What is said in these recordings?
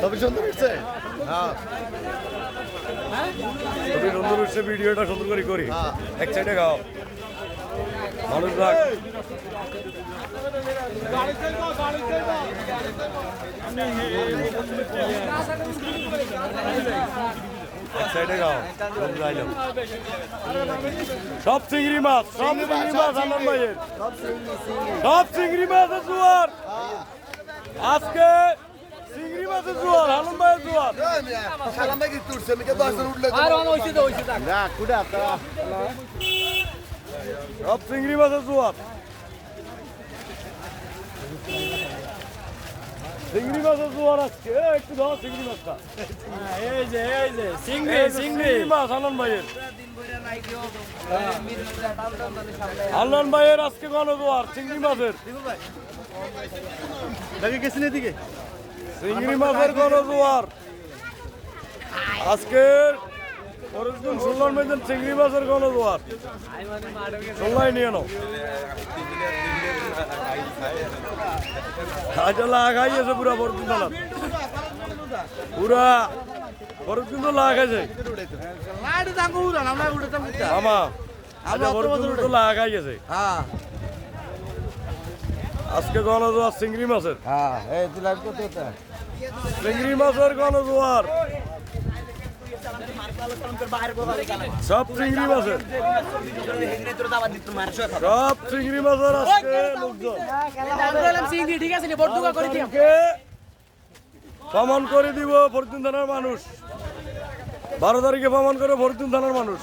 তবে সুন্দর হচ্ছে। হ্যাঁ তুমি সুন্দর হচ্ছে, ভিডিওটা সুন্দর করে করি। হ্যাঁ। এক সাইডে খাও, মানুষ রাখ। এক সাইডে খাও, সব চিংড়ি মাছ, সব চিংড়ি মাছ আনন্দ ভাইয়ের, সব চিংড়ি মাছের জোয়ার আজকে। চিংড়ি মাছের জোয়ার, আলম ভাইয়ের জোয়ার। সালাম ভাই কি তুলছে আমি কে 10 জন উঠলে না কুড়া তারা সব চিংড়ি মাছের জোয়ার। চিংড়ি মাছের জোয়ার আজকে। একটু দাও চিংড়ি মাছটা। চিংড়ি মাছ আনন্দ ভাইয়ের, আনন্দ ভাইয়ের আজকে গণজোয়ার চিংড়ি মাছের। গেছেন এদিকে চিংড়ি মাছের গণজোয়ার আজকে। পরেরদিন শুনলাম মেয়েদের চিংড়ি মাছের গণজোয়ার। শুনলাই নিয়ে নাও, লাগাইছে পুরা পরেরদিন দালাত, পুরা পরেরদিন তো লাগাইছে মামা। আচ্ছা পরেরদিন তো লাগাই গেছে আজকে গণজোয়ার চিংড়ি মাছের। চিংড়ি মাছের গণজোয়ার সব চিংড়ি মাছের, সব চিংড়ি মাছের আজকে লোকজন প্রমাণ করে দিব। ফরচুন থানার মানুষ 12 তারিখে প্রমাণ করে ফরচুন থানার মানুষ।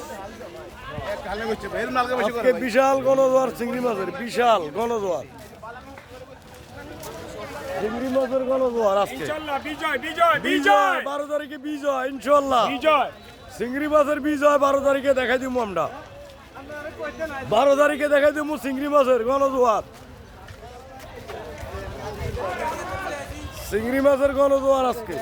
আজকে বিশাল গণজোয়ার চিংড়ি মাছের, বিশাল গণজোয়ার চিংড়ি মাছের গণজোয়ার আজকে। বিজয় 12 তারিখে বিজয়, ইনশাল্লাহ চিংড়ি মাছের বিজয় 12 তারিখে দেখাই দিব আমরা। 12 তারিখে দেখাই দিব চিংড়ি মাছের গণজোয়ার, চিংড়ি মাছের গণজোয়ার আজকে।